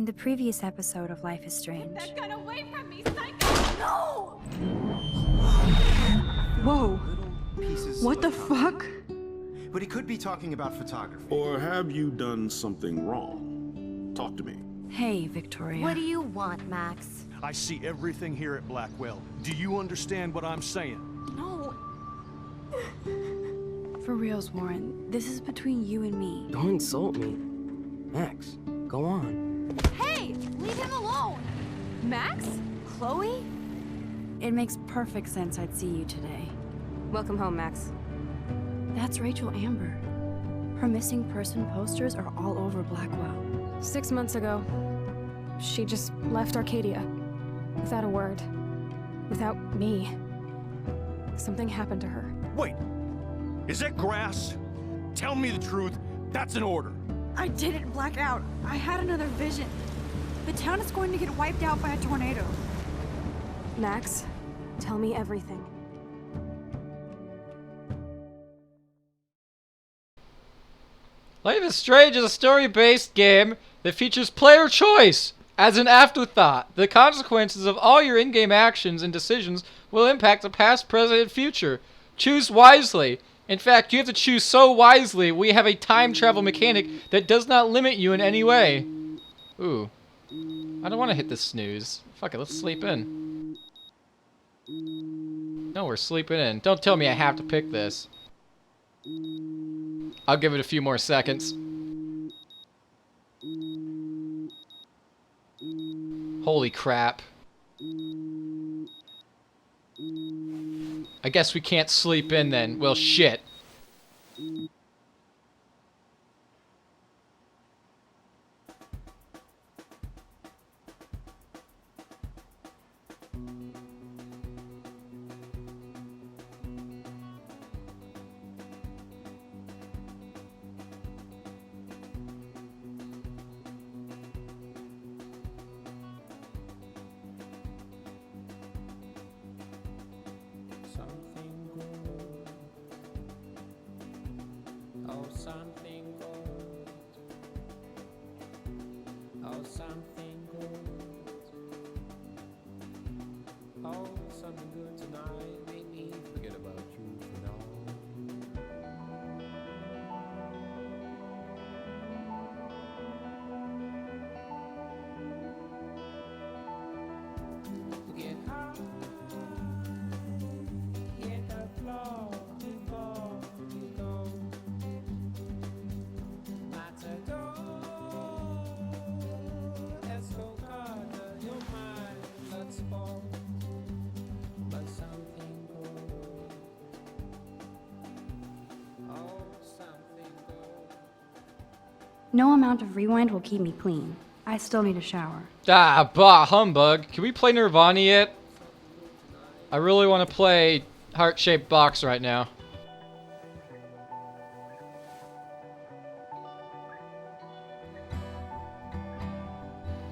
the previous episode of Life is Strange. Get that gun away from me, psycho! No! Whoa. Pieces What the of content. fuck? But he could be talking about photography. Or have you done something wrong? Talk to me. Hey, Victoria. What do you want, Max? I see everything here at Blackwell. Do you understand what I'm saying? No. For reals, Warren, this is between you and me. Don't insult me. Max, go on. Hey! Leave him alone! Max? Chloe? It makes perfect sense I'd see you today. Welcome home, Max. That's Rachel Amber. Her missing person posters are all over Blackwell. 6 months ago, she just left Arcadia. Without a word. Without me. Something happened to her. Wait! Is that grass? Tell me the truth. That's an order. I didn't black out. I had another vision. The town is going to get wiped out by a tornado. Max, tell me everything. Life is Strange is a story-based game that features player choice. As an afterthought, the consequences of all your in-game actions and decisions will impact the past, present, and future. Choose wisely. In fact, you have to choose so wisely, we have a time travel mechanic that does not limit you in any way. Ooh. I don't want to hit the snooze. Fuck it, let's sleep in. No, we're sleeping in. Don't tell me I have to pick this. I'll give it a few more seconds. Holy crap. I guess we can't sleep in then. Well, shit. Something good. Oh, something good. Oh, something good tonight. Make me forget about you for now. Get high. Hit the floor before you go. No amount of rewind will keep me clean. I still need a shower. Ah, bah, humbug. Can we play Nirvana yet? I really want to play Heart-Shaped Box right now.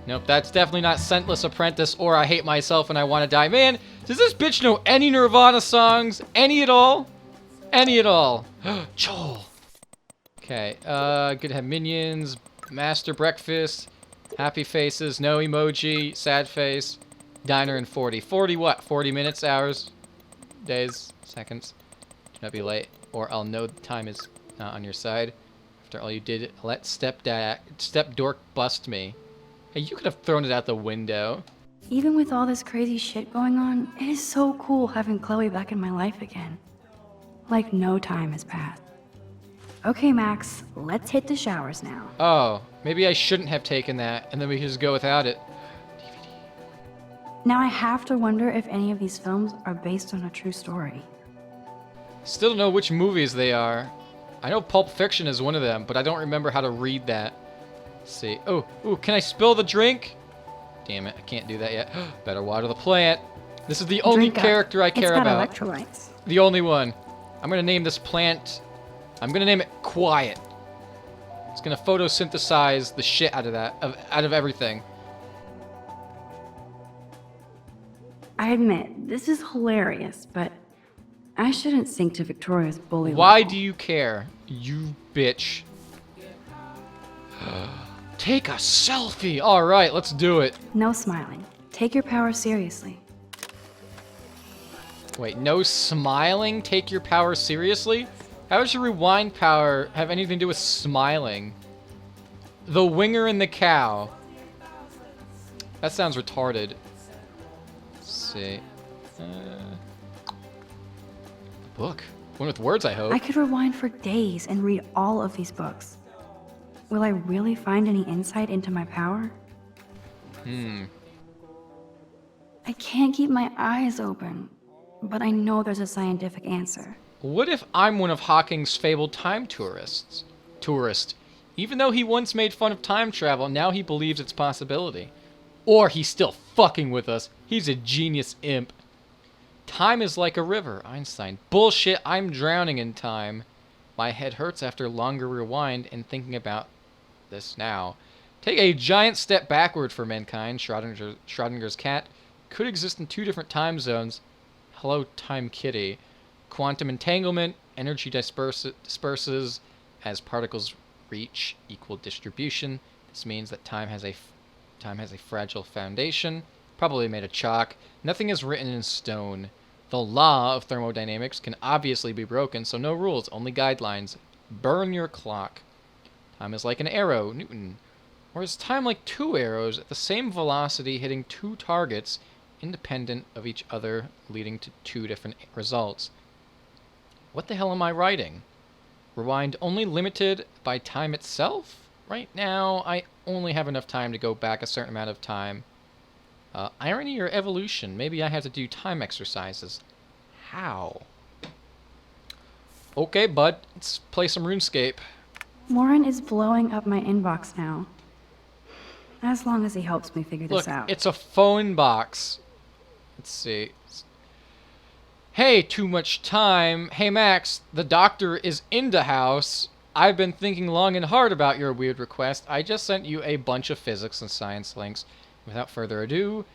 Nope, that's definitely not Scentless Apprentice or I Hate Myself and I Want to Die. Man, does this bitch know any Nirvana songs? Any at all? Any at all? Joel. Okay, good to have Minions, Master Breakfast, Happy Faces, No Emoji, Sad Face, Diner and 40. 40 what? 40 minutes, hours, days, seconds. Do not be late, or I'll know the time is not on your side. After all you did, let step dork bust me. Hey, you could have thrown it out the window. Even with all this crazy shit going on, it is so cool having Chloe back in my life again. Like no time has passed. Okay, Max, let's hit the showers now. Oh, maybe I shouldn't have taken that, and then we could just go without it. Now I have to wonder if any of these films are based on a true story. Still don't know which movies they are. I know Pulp Fiction is one of them, but I don't remember how to read that. Let's see. Oh, ooh, can I spill the drink? Damn it, I can't do that yet. Better water the plant. This is the only character I care about. It's got electrolytes. The only one. I'm gonna name this plant. I'm gonna name it Quiet. It's gonna photosynthesize the shit out of that, out of everything. I admit, this is hilarious, but I shouldn't sink to Victoria's bully Why level. do you care, you bitch? Take a selfie. All right, let's do it. No smiling. Take your power seriously. Wait, no smiling? Take your power seriously? How does your rewind power have anything to do with smiling? The winger and the cow. That sounds retarded. Let's see. The book. One with words, I hope. I could rewind for days and read all of these books. Will I really find any insight into my power? I can't keep my eyes open, but I know there's a scientific answer. What if I'm one of Hawking's fabled time tourists? Even though he once made fun of time travel, now he believes its possibility. Or he's still fucking with us. He's a genius imp. Time is like a river, Einstein. Bullshit, I'm drowning in time. My head hurts after longer rewind and thinking about this now. Take a giant step backward for mankind. Schrodinger's cat could exist in 2 different time zones. Hello, Time Kitty. Quantum entanglement. Energy disperses as particles reach equal distribution. This means that time has a fragile foundation, probably made of chalk. Nothing is written in stone. The law of thermodynamics can obviously be broken, so no rules, only guidelines. Burn your clock. Time is like an arrow, Newton. Or is time like 2 arrows at the same velocity hitting 2 targets, independent of each other, leading to 2 different results? What the hell am I writing? Rewind only limited by time itself? Right now, I only have enough time to go back a certain amount of time. Irony or evolution? Maybe I have to do time exercises. How? Okay, bud. Let's play some RuneScape. Warren is blowing up my inbox now. As long as he helps me figure this Look, out. it's a phone box. Let's see. Hey, too much time. Hey, Max, the doctor is in the house. I've been thinking long and hard about your weird request. I just sent you a bunch of physics and science links. Without further ado,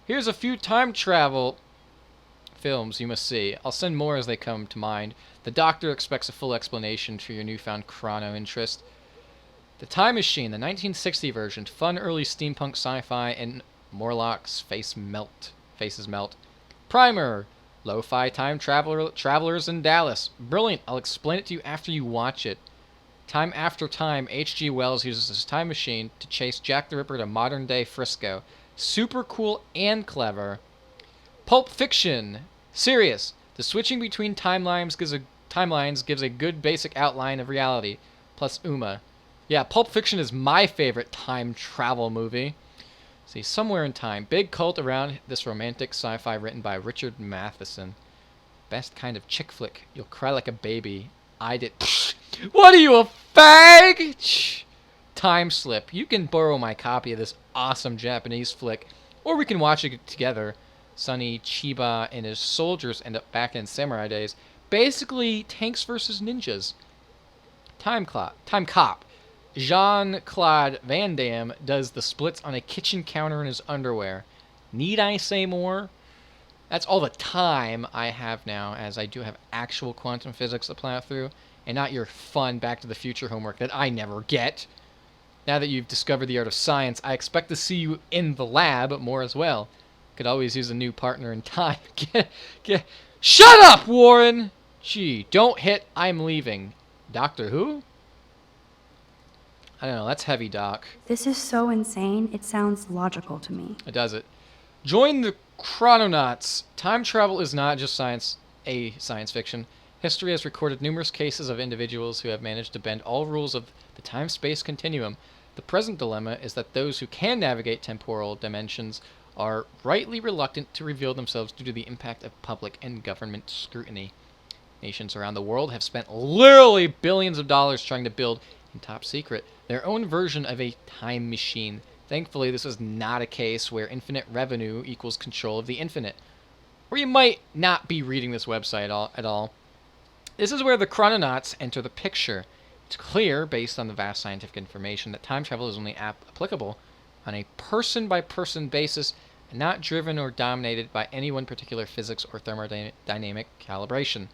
here's a few time travel films you must see. I'll send more as they come to mind. The doctor expects a full explanation for your newfound chrono interest. The Time Machine, the 1960 version. Fun early steampunk sci-fi and Morlock's faces melt. Primer. Lo-fi time travelers in Dallas. Brilliant. I'll explain it to you after you watch it. Time after time, H.G. Wells uses his time machine to chase Jack the Ripper to modern-day Frisco. Super cool and clever. Pulp Fiction. Serious. The switching between timelines gives a good basic outline of reality. Plus Uma. Yeah, Pulp Fiction is my favorite time travel movie. See, Somewhere in Time. Big cult around this romantic sci-fi written by Richard Matheson. Best kind of chick flick. You'll cry like a baby. I did. What are you, a fag? Time Slip. You can borrow my copy of this awesome Japanese flick, or we can watch it together. Sonny Chiba and his soldiers end up back in samurai days. Basically, tanks versus ninjas. Time Cop. Jean-Claude Van Damme does the splits on a kitchen counter in his underwear. Need I say more? That's all the time I have now, as I do have actual quantum physics to plow through, and not your fun Back to the Future homework that I never get. Now that you've discovered the art of science, I expect to see you in the lab more as well. Could always use a new partner in time. Shut up, Warren! Gee, don't hit, I'm leaving. Doctor Who? I don't know, that's heavy, Doc. This is so insane, it sounds logical to me. It does it. Join the Chrononauts. Time travel is not just science fiction. History has recorded numerous cases of individuals who have managed to bend all rules of the time-space continuum. The present dilemma is that those who can navigate temporal dimensions are rightly reluctant to reveal themselves due to the impact of public and government scrutiny. Nations around the world have spent literally billions of dollars trying to build, in top secret, their own version of a time machine. Thankfully, this is not a case where infinite revenue equals control of the infinite. Or you might not be reading this website at all. This is where the Chrononauts enter the picture. It's clear, based on the vast scientific information, that time travel is only applicable on a person-by-person basis and not driven or dominated by any one particular physics or thermodynamic calibration.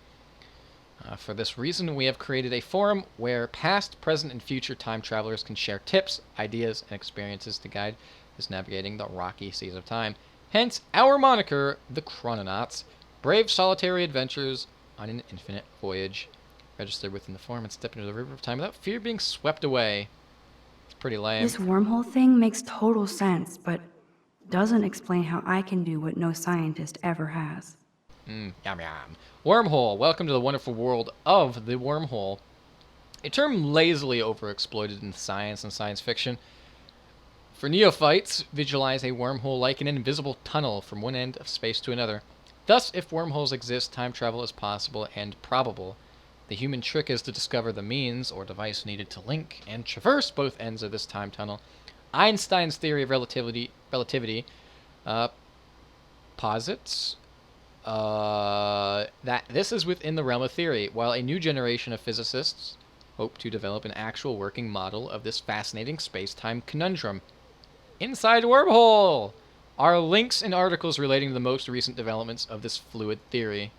For this reason, we have created a forum where past, present, and future time travelers can share tips, ideas, and experiences to guide us navigating the rocky seas of time. Hence, our moniker, the Chrononauts, brave solitary adventures on an infinite voyage. Register within the forum and step into the river of time without fear of being swept away. It's pretty lame. This wormhole thing makes total sense, but doesn't explain how I can do what no scientist ever has. Yum yum. Wormhole. Welcome to the wonderful world of the wormhole. A term lazily overexploited in science and science fiction. For neophytes, visualize a wormhole like an invisible tunnel from one end of space to another. Thus, if wormholes exist, time travel is possible and probable. The human trick is to discover the means or device needed to link and traverse both ends of this time tunnel. Einstein's theory of relativity posits that this is within the realm of theory, while a new generation of physicists hope to develop an actual working model of this fascinating space-time conundrum. Inside Wormhole are links and articles relating to the most recent developments of this fluid theory.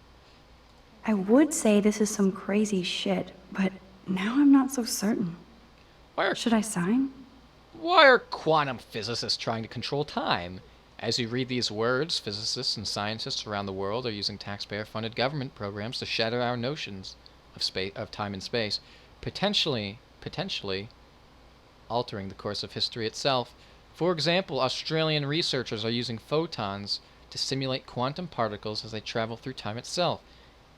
I would say this is some crazy shit, but now I'm not so certain. Should I sign? Why are quantum physicists trying to control time? As you read these words, physicists and scientists around the world are using taxpayer-funded government programs to shatter our notions of time and space, potentially altering the course of history itself. For example, Australian researchers are using photons to simulate quantum particles as they travel through time itself.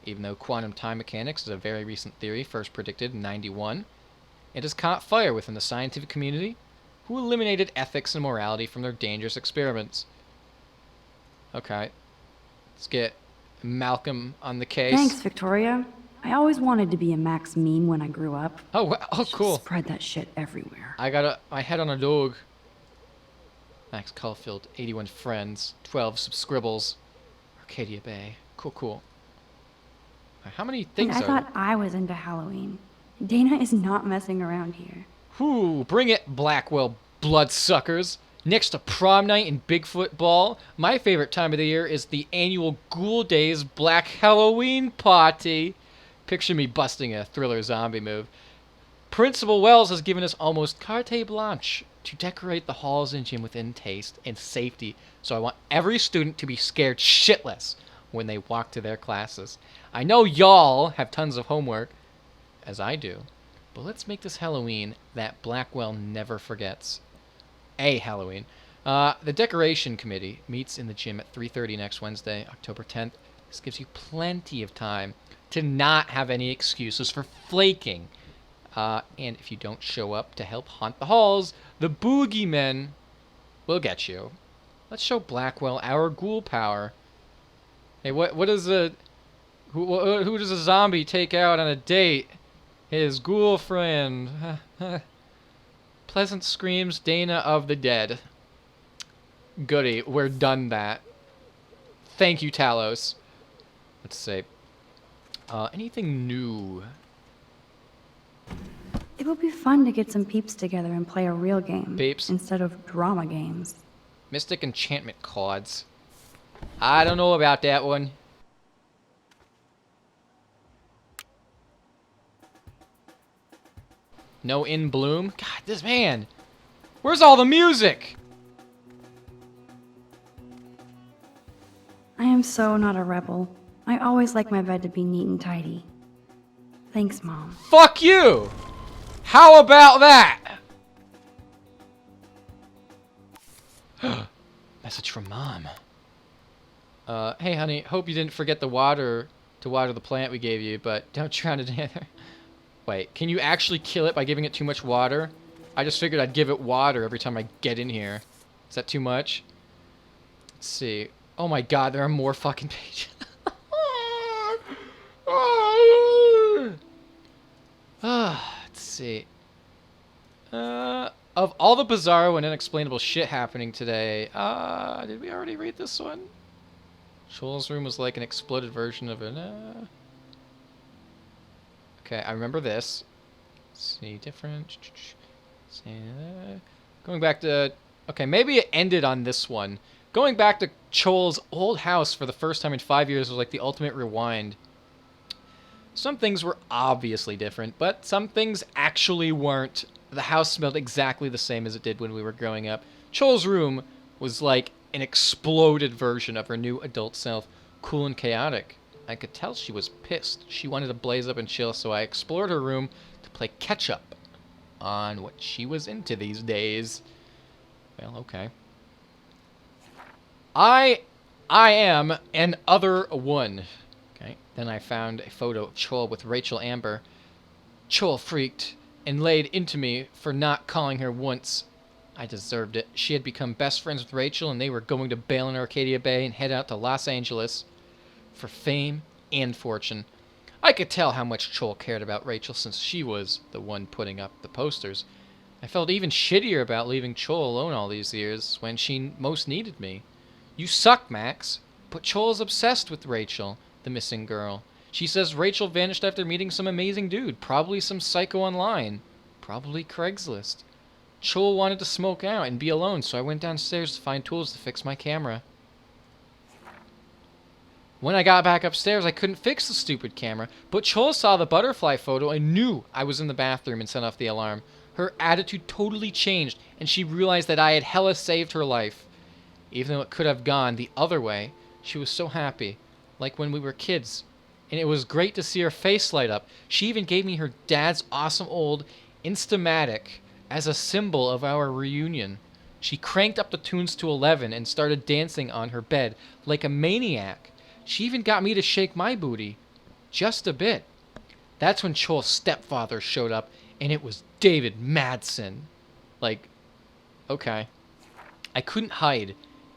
Even though quantum time mechanics is a very recent theory, first predicted in '91, it has caught fire within the scientific community, who eliminated ethics and morality from their dangerous experiments. Okay, let's get Malcolm on the case. Thanks, Victoria. I always wanted to be a Max meme when I grew up. Oh, cool. Spread that shit everywhere. I got my head on a dog. Max Caulfield, 81 friends, 12 subscribbles. Arcadia Bay. Cool. How many things and I are thought I was into Halloween. Dana is not messing around here. Whoo, bring it, Blackwell bloodsuckers. Next to prom night and Bigfoot ball, my favorite time of the year is the annual Ghoul Days Black Halloween party. Picture me busting a Thriller zombie move. Principal Wells has given us almost carte blanche to decorate the halls and gym within taste and safety, so I want every student to be scared shitless when they walk to their classes. I know y'all have tons of homework, as I do, but let's make this Halloween that Blackwell never forgets. A Halloween. The decoration committee meets in the gym at 3:30 next Wednesday, October 10th. This gives you plenty of time to not have any excuses for flaking. And if you don't show up to help haunt the halls, the boogeymen will get you. Let's show Blackwell our ghoul power. Hey, what is a... Who does a zombie take out on a date? His ghoul friend. Pleasant screams, Dana of the dead. Goody, we're done that. Thank you, Talos. Let's see. Anything new? It would be fun to get some peeps together and play a real game. Peeps? Instead of drama games. Mystic enchantment cards. I don't know about that one. No In Bloom? God, this man. Where's all the music? I am so not a rebel. I always like my bed to be neat and tidy. Thanks, Mom. Fuck you! How about that? Message from Mom. Hey honey, hope you didn't forget the water to water the plant we gave you, but don't drown it either. Wait, can you actually kill it by giving it too much water? I just figured I'd give it water every time I get in here. Is that too much? Let's see. Oh my god, there are more fucking pages. Let's see. Of all the bizarro and unexplainable shit happening today, did we already read this one? Joel's room was like an exploded version of an, Okay, I remember this. Let's see, different. See, going back to... Okay, maybe it ended on this one. Going back to Joel's old house for the first time in 5 years was like the ultimate rewind. Some things were obviously different, but some things actually weren't. The house smelled exactly the same as it did when we were growing up. Chole's room was like an exploded version of her new adult self, cool and chaotic. I could tell she was pissed. She wanted to blaze up and chill, so I explored her room to play catch-up on what she was into these days. Well, okay. I am an other one. Okay. Then I found a photo of Chol with Rachel Amber. Chol freaked and laid into me for not calling her once. I deserved it. She had become best friends with Rachel, and they were going to bail in Arcadia Bay and head out to Los Angeles for fame and fortune. I could tell how much Chol cared about Rachel since she was the one putting up the posters. I felt even shittier about leaving Chol alone all these years when she most needed me. You suck, Max. But Chol's obsessed with Rachel, the missing girl. She says Rachel vanished after meeting some amazing dude, probably some psycho online, probably Craigslist. Chol wanted to smoke out and be alone, so I went downstairs to find tools to fix my camera. When I got back upstairs, I couldn't fix the stupid camera, but Chol saw the butterfly photo and knew I was in the bathroom and set off the alarm. Her attitude totally changed, and she realized that I had hella saved her life. Even though it could have gone the other way, she was so happy, like when we were kids. And it was great to see her face light up. She even gave me her dad's awesome old Instamatic as a symbol of our reunion. She cranked up the tunes to 11 and started dancing on her bed like a maniac. She even got me to shake my booty. Just a bit. That's when Chol's stepfather showed up, and it was David Madsen. Like, okay. I couldn't hide.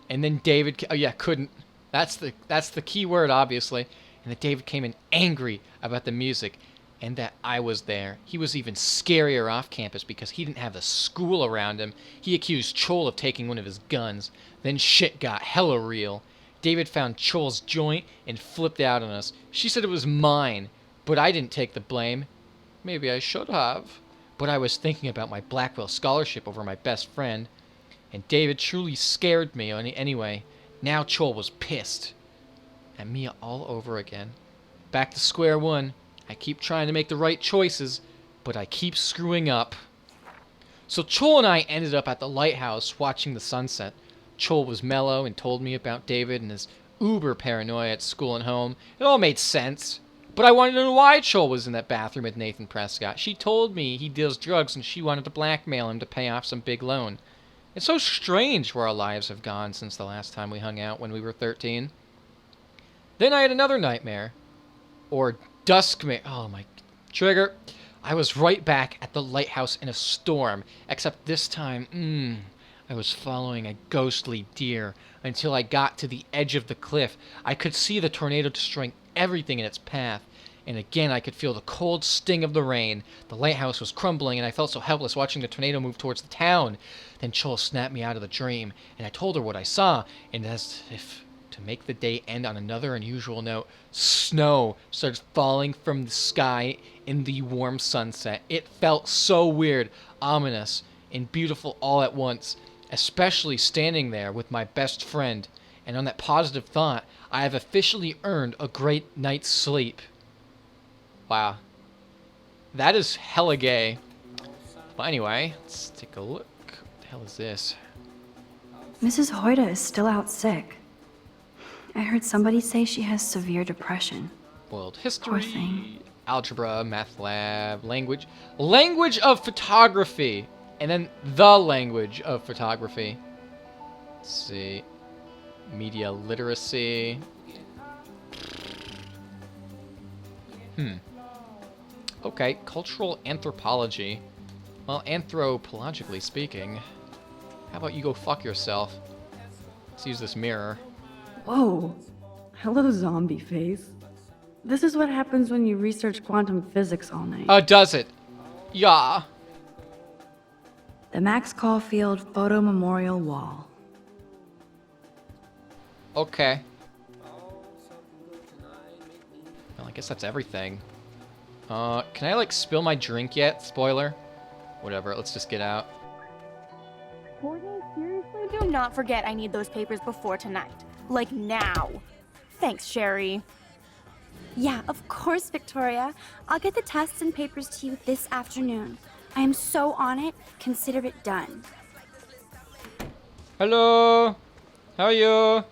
And then David... Oh, yeah, couldn't. That's the key word, obviously. And then David came in angry about the music and that I was there. He was even scarier off campus because he didn't have the school around him. He accused Chol of taking one of his guns. Then shit got hella real. David found Chol's joint and flipped out on us. She said it was mine, but I didn't take the blame. Maybe I should have. But I was thinking about my Blackwell scholarship over my best friend. And David truly scared me anyway. Now Chol was pissed. And Mia all over again. Back to square one. I keep trying to make the right choices, but I keep screwing up. So Chol and I ended up at the lighthouse watching the sunset. Chol was mellow and told me about David and his uber paranoia at school and home. It all made sense. But I wanted to know why Chol was in that bathroom with Nathan Prescott. She told me he deals drugs and she wanted to blackmail him to pay off some big loan. It's so strange where our lives have gone since the last time we hung out when we were 13. Then I had another nightmare. Or duskmare. Oh my... Trigger. I was right back at the lighthouse in a storm. Except this time, I was following a ghostly deer until I got to the edge of the cliff. I could see the tornado destroying everything in its path. And again, I could feel the cold sting of the rain. The lighthouse was crumbling, and I felt so helpless watching the tornado move towards the town. Then Chol snapped me out of the dream, and I told her what I saw. And as if to make the day end on another unusual note, snow started falling from the sky in the warm sunset. It felt so weird, ominous, and beautiful all at once, especially standing there with my best friend. And on that positive thought, I have officially earned a great night's sleep. Wow. That is hella gay. Well, anyway, let's take a look. What the hell is this? Mrs. Hoyda is still out sick. I heard somebody say she has severe depression. World Poor history, thing. algebra, math lab, language. Language of photography. And then the language of photography. Let's see. Media literacy. Okay, cultural anthropology. Well, anthropologically speaking, how about you go fuck yourself? Let's use this mirror. Whoa. Hello, zombie face. This is what happens when you research quantum physics all night. Does it? Yeah. The Max Caulfield Photo Memorial Wall. Okay. Well, I guess that's everything. Can I, like, spill my drink yet? Spoiler? Whatever, let's just get out. Courtney, seriously? Do not forget I need those papers before tonight. Like now. Thanks, Sherry. Yeah, of course, Victoria. I'll get the tests and papers to you this afternoon. I am so on it. Consider it done. Hello. How are you?